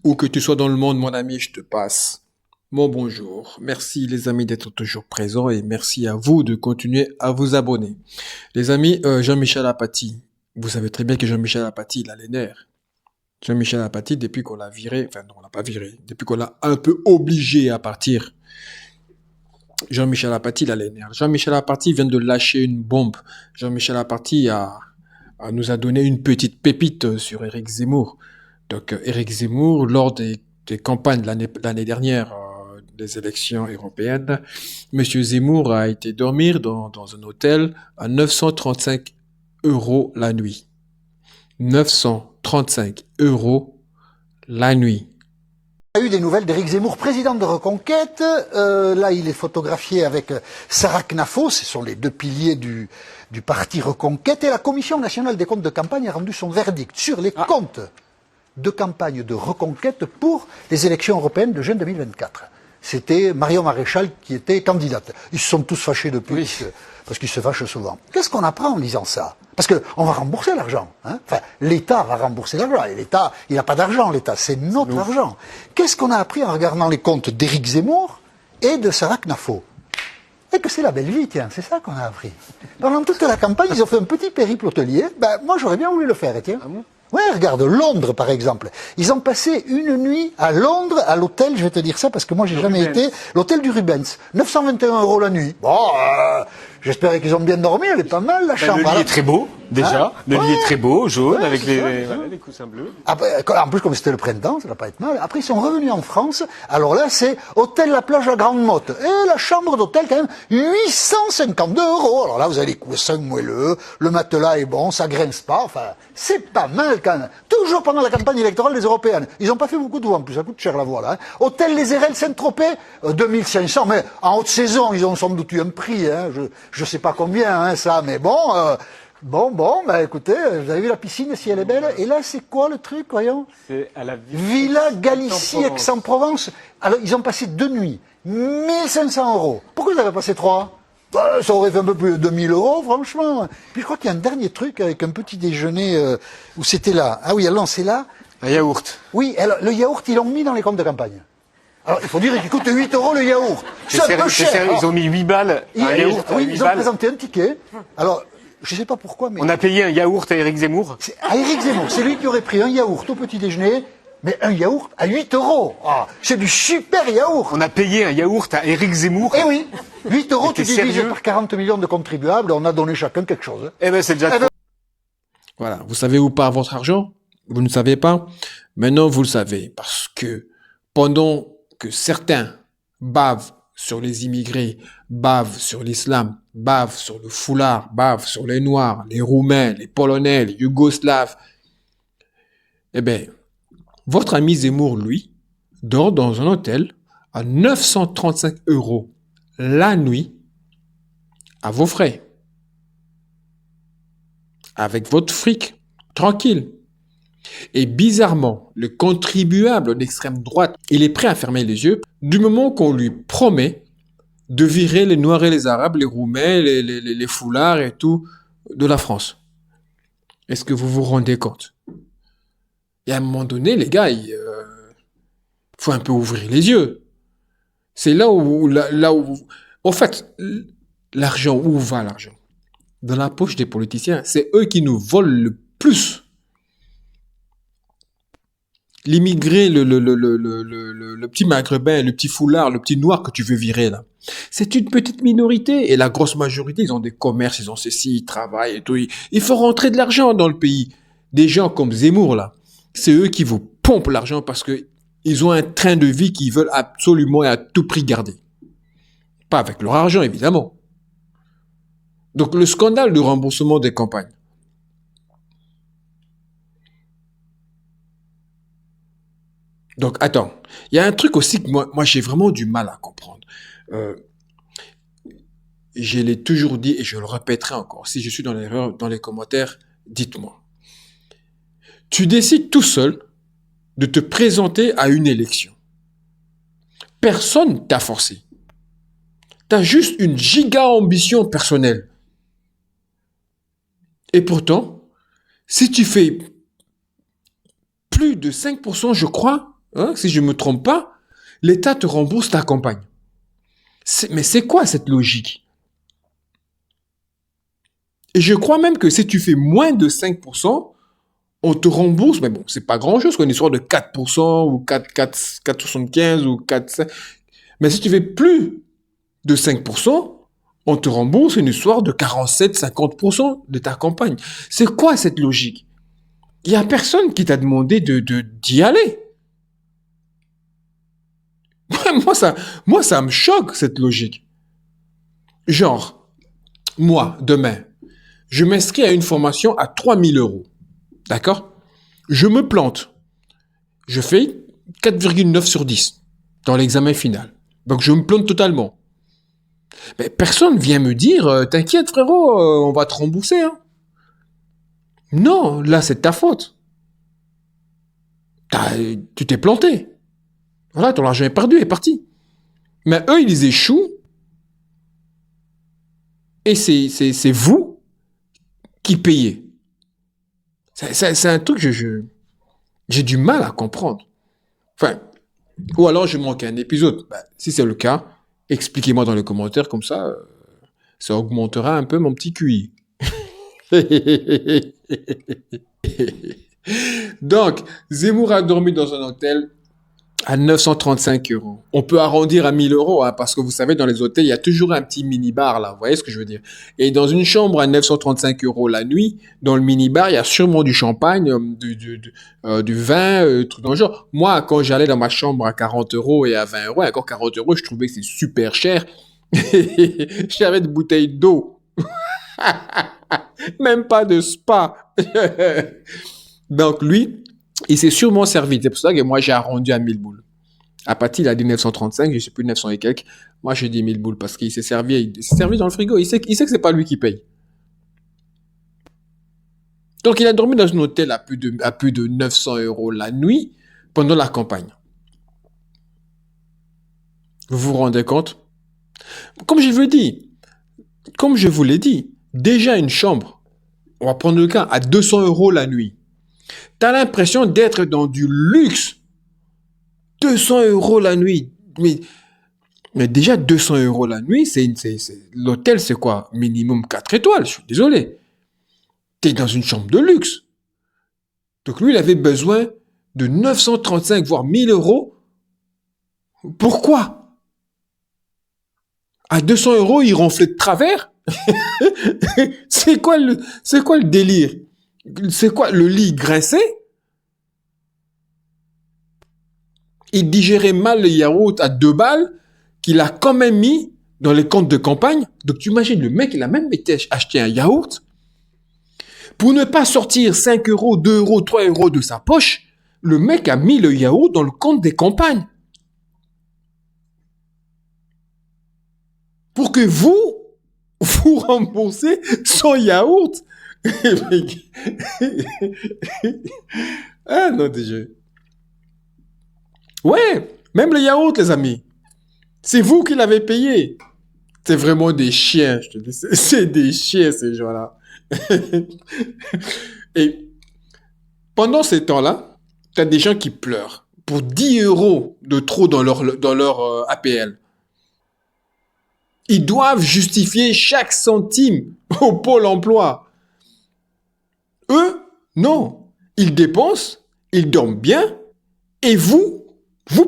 Où que tu sois dans le monde, mon ami, je te passe mon bonjour. Merci les amis d'être toujours présents et merci à vous de continuer à vous abonner. Les amis, Jean-Michel Apathy, vous savez très bien que Jean-Michel Apathy, il a les nerfs. Jean-Michel Apathy, depuis qu'on l'a viré, enfin non, on l'a pas viré, depuis qu'on l'a un peu obligé à partir, Jean-Michel Apathy, il a les nerfs. Jean-Michel Apathy vient de lâcher une bombe. Jean-Michel Apathy nous a donné une petite pépite sur Éric Zemmour. Donc, Éric Zemmour, lors des campagnes de l'année dernière des élections européennes, Monsieur Zemmour a été dormir dans un hôtel à 935 euros la nuit. 935 euros la nuit. Il y a eu des nouvelles d'Éric Zemmour, président de Reconquête. Là, il est photographié avec Sarah Knafo, ce sont les deux piliers du parti Reconquête. Et la Commission nationale des comptes de campagne a rendu son verdict sur les comptes de campagne de Reconquête pour les élections européennes de juin 2024. C'était Marion Maréchal qui était candidate. Ils se sont tous fâchés depuis, parce qu'ils se fâchent souvent. Qu'est-ce qu'on apprend en lisant ça? Parce qu'on va rembourser l'argent. Hein, enfin, l'État va rembourser l'argent. Et l'État, il n'a pas d'argent, l'État, c'est notre argent. Qu'est-ce qu'on a appris en regardant les comptes d'Éric Zemmour et de Sarah Knafo? Et que c'est la belle vie, tiens, c'est ça qu'on a appris. Pendant toute la campagne, ils ont fait un petit périple hôtelier. Ben, moi, j'aurais bien voulu le faire, et tiens. Ouais, regarde, Londres, par exemple. Ils ont passé une nuit à Londres, à l'hôtel, je vais te dire ça parce que moi, j'ai jamais été, l'hôtel du Rubens. 921 euros la nuit. Bon, j'espère qu'ils ont bien dormi, elle est pas mal, la chambre. Le lit est très beau, déjà. Hein, le lit est très beau, jaune, avec les coussins bleus. Après, en plus, comme c'était le printemps, ça va pas être mal. Après, ils sont revenus en France. Alors là, c'est hôtel La Plage à Grande Motte. Et la chambre d'hôtel, quand même, 852 euros. Alors là, vous avez les coussins moelleux, le matelas est bon, ça grince pas. Enfin, c'est pas mal, quand même. Toujours pendant la campagne électorale des Européennes. Ils n'ont pas fait beaucoup de voix, en plus, ça coûte cher la voix, là. Hein. Hôtel Les Érelles Saint-Tropez, 2500. Mais en haute saison, ils ont sans doute eu un prix, hein. Je sais pas combien, hein, ça, mais bon... Bon, bah écoutez, vous avez vu la piscine, si elle est belle. Et là, c'est quoi le truc, voyons? C'est à la Villa Galicie, Aix-en-Provence. Alors, ils ont passé 2 nuits. 1500 euros. Pourquoi ils avaient passé 3? Bah, ça aurait fait un peu plus de 2000 euros, franchement. Puis je crois qu'il y a un dernier truc avec un petit déjeuner où c'était là. Ah oui, alors c'est là. Un yaourt. Oui, alors le yaourt, ils l'ont mis dans les comptes de campagne. Alors, il faut dire qu'il coûte 8 euros le yaourt. C'est un peu cher. Sérieux, ils ont mis 8 balles à un yaourt. Oui, ils ont présenté un ticket. Alors, je sais pas pourquoi, mais... On a payé un yaourt à Éric Zemmour. À Éric Zemmour, c'est lui qui aurait pris un yaourt au petit déjeuner, mais un yaourt à 8 euros. Ah, c'est du super yaourt. On a payé un yaourt à Éric Zemmour. Eh oui, 8 euros, tu divises sérieux par 40 millions de contribuables, on a donné chacun quelque chose. Eh ben, c'est déjà trop. Voilà, vous savez où part votre argent? Vous ne savez pas? Maintenant, vous le savez, parce que pendant que certains bavent sur les immigrés, bavent sur l'islam, bavent sur le foulard, bavent sur les Noirs, les Roumains, les Polonais, les Yougoslaves, eh bien, votre ami Zemmour, lui, dort dans un hôtel à 935 euros la nuit, à vos frais, avec votre fric, tranquille. Et bizarrement, le contribuable d'extrême droite, il est prêt à fermer les yeux du moment qu'on lui promet de virer les Noirs et les Arabes, les Roumains, les foulards et tout de la France. Est-ce que vous vous rendez compte? Et à un moment donné, les gars, il faut un peu ouvrir les yeux. C'est là où... En fait, l'argent, où va l'argent? Dans la poche des politiciens. C'est eux qui nous volent le plus. L'immigré, le petit maghrébin, le petit foulard, le petit noir que tu veux virer là, c'est une petite minorité. Et la grosse majorité, ils ont des commerces, ils ont ceci, ils travaillent et tout. Il faut rentrer de l'argent dans le pays. Des gens comme Zemmour là, c'est eux qui vous pompent l'argent parce que ils ont un train de vie qu'ils veulent absolument et à tout prix garder. Pas avec leur argent, évidemment. Donc le scandale du remboursement des campagnes. Donc, attends, il y a un truc aussi que moi j'ai vraiment du mal à comprendre. Je l'ai toujours dit et je le répéterai encore. Si je suis dans l'erreur, dans les commentaires, dites-moi. Tu décides tout seul de te présenter à une élection. Personne t'a forcé. T'as juste une giga ambition personnelle. Et pourtant, si tu fais plus de 5%, je crois, hein, si je me trompe pas, l'État te rembourse ta campagne. Mais c'est quoi cette logique? Et je crois même que si tu fais moins de 5%, on te rembourse, mais bon, c'est pas grand-chose, quoi, une histoire de 4% ou 4,75 ou 4,5. Mais si tu fais plus de 5%, on te rembourse une histoire de 47-50% de ta campagne. C'est quoi cette logique? Il y a personne qui t'a demandé d'y aller. Moi, ça me choque, cette logique. Genre, moi, demain, je m'inscris à une formation à 3 000 euros. D'accord? Je me plante. Je fais 4,9 sur 10 dans l'examen final. Donc, je me plante totalement. Mais personne vient me dire, t'inquiète frérot, on va te rembourser. Hein. Non, là, c'est de ta faute. Tu t'es planté. Voilà, ton argent est perdu, est parti. Mais eux, ils échouent. Et c'est vous qui payez. C'est un truc que j'ai du mal à comprendre. Enfin, ou alors je manque un épisode. Ben, si c'est le cas, expliquez-moi dans les commentaires, comme ça augmentera un peu mon petit QI. Donc, Zemmour a dormi dans un hôtel à 935 euros. On peut arrondir à 1000 euros, hein, parce que vous savez, dans les hôtels, il y a toujours un petit mini-bar, là. Vous voyez ce que je veux dire? Et dans une chambre à 935 euros la nuit, dans le mini-bar, il y a sûrement du champagne, du vin, trucs dans le genre. Moi, quand j'allais dans ma chambre à 40 euros et à 20 euros, encore 40 euros, je trouvais que c'est super cher. J'avais des bouteilles d'eau. Même pas de spa. Donc, lui, il s'est sûrement servi. C'est pour ça que moi, j'ai arrondi à 1000 boules. Apathy, il a dit 935, je sais plus 900 et quelques. Moi, j'ai dit 1000 boules parce qu'il s'est servi dans le frigo. Il sait que c'est pas lui qui paye. Donc, il a dormi dans un hôtel à plus de 900 euros la nuit pendant la campagne. Vous vous rendez compte? Comme je vous l'ai dit, déjà une chambre, on va prendre le cas, à 200 euros la nuit. T'as l'impression d'être dans du luxe. 200 euros la nuit. Mais déjà, 200 euros la nuit, l'hôtel, c'est quoi? Minimum 4 étoiles, je suis désolé. T'es dans une chambre de luxe. Donc lui, il avait besoin de 935, voire 1000 euros. Pourquoi? À 200 euros, il ronflait de travers? C'est quoi le délire? C'est quoi, le lit grinçait? Il digérait mal le yaourt à 2 balles qu'il a quand même mis dans les comptes de campagne. Donc tu imagines, le mec, il a même été acheter un yaourt pour ne pas sortir 5 euros, 2 euros, 3 euros de sa poche. Le mec a mis le yaourt dans le compte des campagnes. Pour que vous remboursez son yaourt. Ah non, déjà. Ouais, même le yaourt, les amis. C'est vous qui l'avez payé. C'est vraiment des chiens, je te dis. C'est des chiens, ces gens-là. Et pendant ces temps-là, tu as des gens qui pleurent pour 10 euros de trop dans leur APL. Ils doivent justifier chaque centime au Pôle emploi. Eux, non. Ils dépensent, ils dorment bien, et vous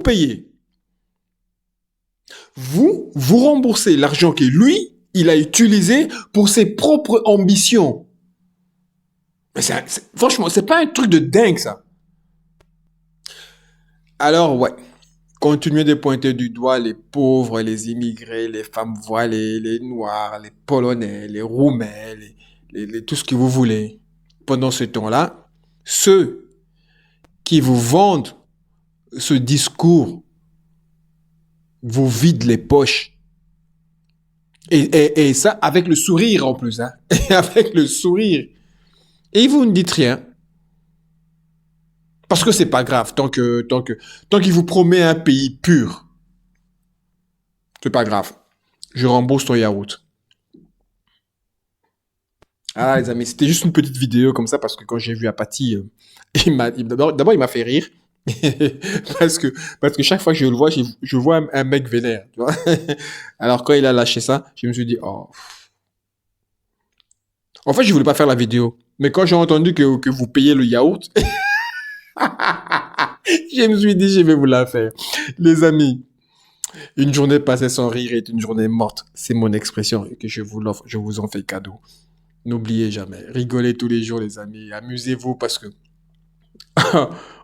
payez. Vous remboursez l'argent que lui, il a utilisé pour ses propres ambitions. Mais franchement, c'est pas un truc de dingue, ça. Alors, ouais. Continuez de pointer du doigt les pauvres, les immigrés, les femmes voilées, les noirs, les polonais, les roumains, tout ce que vous voulez. Pendant ce temps-là, ceux qui vous vendent ce discours vous vident les poches. Et ça, avec le sourire en plus. Hein. Avec le sourire. Et vous ne dites rien. Parce que c'est pas grave, tant qu'il vous promet un pays pur. C'est pas grave. Je rembourse ton yaourt. Ah, les amis, c'était juste une petite vidéo comme ça parce que quand j'ai vu Apathy, d'abord, il m'a fait rire. parce que, parce que chaque fois que je le vois, je vois un mec vénère, tu vois. Alors, quand il a lâché ça, je me suis dit, oh. En fait, je voulais pas faire la vidéo. Mais quand j'ai entendu que vous payez le yaourt, je me suis dit, je vais vous la faire. Les amis, une journée passée sans rire est une journée morte. C'est mon expression et que je vous l'offre, je vous en fais cadeau. N'oubliez jamais, rigolez tous les jours, les amis. Amusez-vous parce que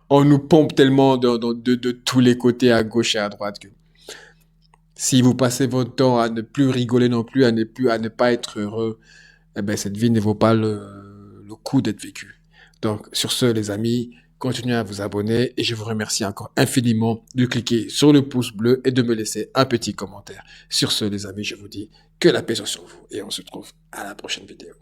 on nous pompe tellement de tous les côtés, à gauche et à droite, que si vous passez votre temps à ne plus rigoler non plus, à ne pas être heureux, eh ben, cette vie ne vaut pas le coup d'être vécue. Donc, sur ce, les amis, continuez à vous abonner et je vous remercie encore infiniment de cliquer sur le pouce bleu et de me laisser un petit commentaire. Sur ce, les amis, je vous dis que la paix soit sur vous et on se retrouve à la prochaine vidéo.